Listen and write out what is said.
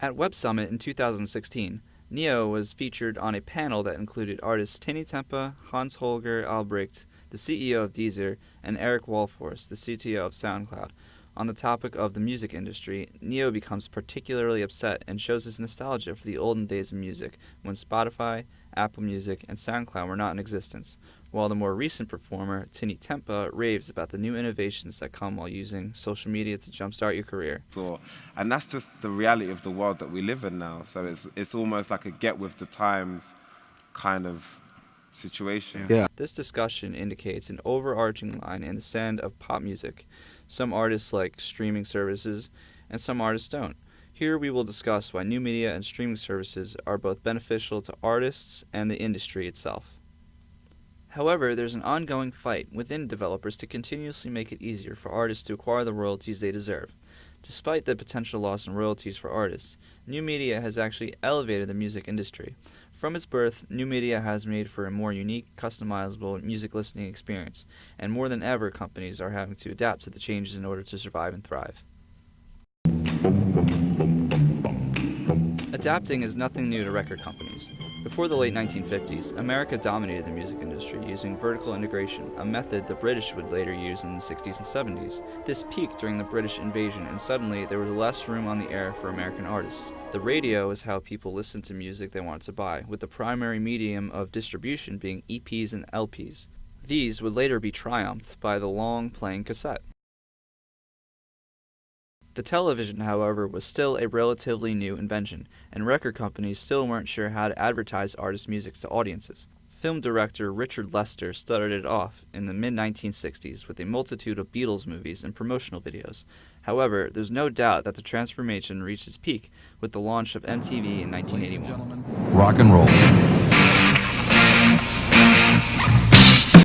At Web Summit in 2016, Neo was featured on a panel that included artists Tinny Tempa, Hans-Holger Albrecht, the CEO of Deezer, and Eric Walforce, the CTO of SoundCloud. On the topic of the music industry, Neo becomes particularly upset and shows his nostalgia for the olden days of music, when Spotify, Apple Music, and SoundCloud were not in existence, while the more recent performer, Tinny Tempa, raves about the new innovations that come while using social media to jumpstart your career. And that's just the reality of the world that we live in now. So it's almost like a get with the times kind of situation. Yeah. This discussion indicates an overarching line in the sand of pop music. Some artists like streaming services, and some artists don't. Here we will discuss why new media and streaming services are both beneficial to artists and the industry itself. However, there's an ongoing fight within developers to continuously make it easier for artists to acquire the royalties they deserve. Despite the potential loss in royalties for artists, new media has actually elevated the music industry. From its birth, new media has made for a more unique, customizable music listening experience, and more than ever, companies are having to adapt to the changes in order to survive and thrive. Adapting is nothing new to record companies. Before the late 1950s, America dominated the music industry using vertical integration, a method the British would later use in the 60s and 70s. This peaked during the British invasion, and suddenly there was less room on the air for American artists. The radio is how people listened to music they wanted to buy, with the primary medium of distribution being EPs and LPs. These would later be triumphed by the long-playing cassette. The television, however, was still a relatively new invention, and record companies still weren't sure how to advertise artists' music to audiences. Film director Richard Lester started it off in the mid-1960s with a multitude of Beatles movies and promotional videos. However, there's no doubt that the transformation reached its peak with the launch of MTV in 1981. Rock and roll.